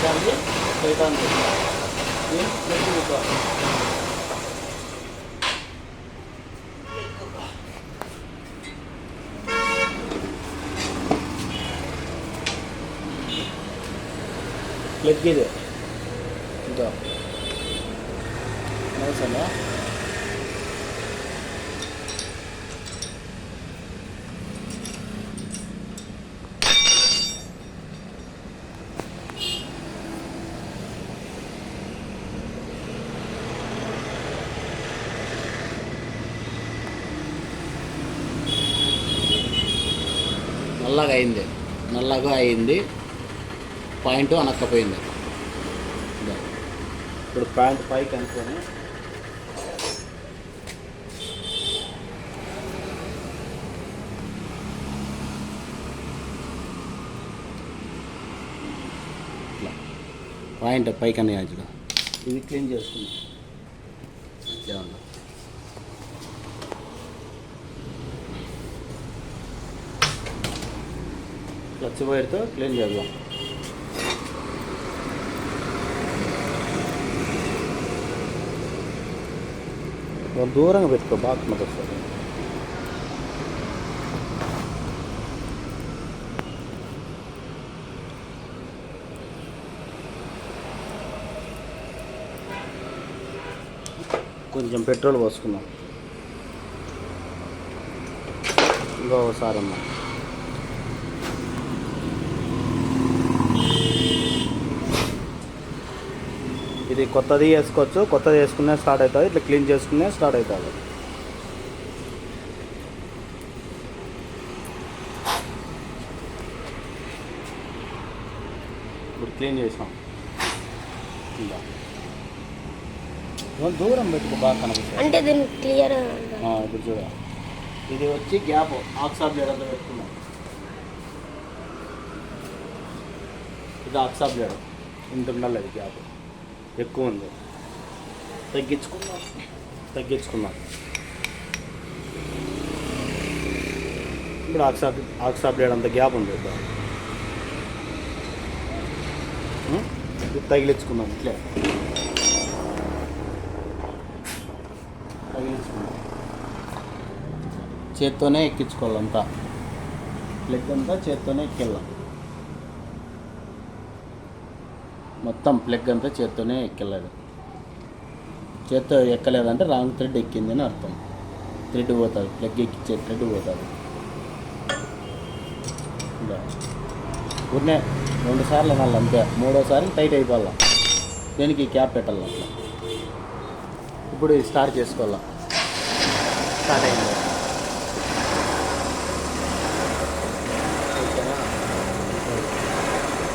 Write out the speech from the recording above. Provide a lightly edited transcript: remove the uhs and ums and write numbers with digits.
దానికి చేయడానికి ప్లగ్ ఇది ఇంకా అవసరమా నల్లగా అయింది పాయింట్ అనక్కపోయింది. ఇప్పుడు ప్యాంట్ పైకి అనుకొని ఇట్లా పాయింట్ పైకి అనే ఇది క్లీన్ చేసుకున్నాం. క్లచ్ వైర్తో క్లీన్ చేద్దాం. దూరంగా పెట్టుకో బాగా వస్తుంది. కొంచెం పెట్రోల్ పోసుకుందాం. ఇంకోసారి అమ్మా ఇది కొత్తది వేసుకోవచ్చు. కొత్తది వేసుకునే స్టార్ట్ అవుతుంది. ఇట్లా క్లీన్ చేసుకునే స్టార్ట్ అవుతుంది. ఇప్పుడు క్లీన్ చేసాం. దూరం పెట్టుకో బాగా కనిపిస్తుంది అంటే దీన్ని క్లియర్. ఇప్పుడు చూడ ఇది వచ్చి గ్యాప్ ఆక్సాబ్ బ్లేడ్ అంతా పెట్టుకున్నాం. ఇది ఆక్సాబ్ బ్లేడ్ ఇంత ఉండాలి. అది గ్యాప్ ఎక్కువ ఉంది. తగ్గించుకుందాం. ఇప్పుడు ఆక్సాబ్ బ్లేడ్ అంత గ్యాప్ ఉంది. తగిలించుకుందాం. ఇట్లే చేత్తోనే ఎక్కించుకోవాలంతా. ప్లగ్ అంతా చేత్తోనే ఎక్కెళ్ళాం. మొత్తం ప్లగ్ అంతా చేత్తోనే ఎక్కలేదు. చేత్తో ఎక్కలేదంటే రాంగ్ థ్రెడ్ ఎక్కింది అని అర్థం. థ్రెడ్ పోతుంది. ప్లగ్ ఎక్కించే థ్రెడ్ పోతుంది. ఇలా ఊరినే 2 సార్లు అనాలి అంతే. 3వసారి టైట్ అయిపోవాల. దేనికి క్యాప్ పెట్టాలి అట్లా. ఇప్పుడు స్టార్ట్ చేసుకోవాలా. స్టార్ట్ అయింది.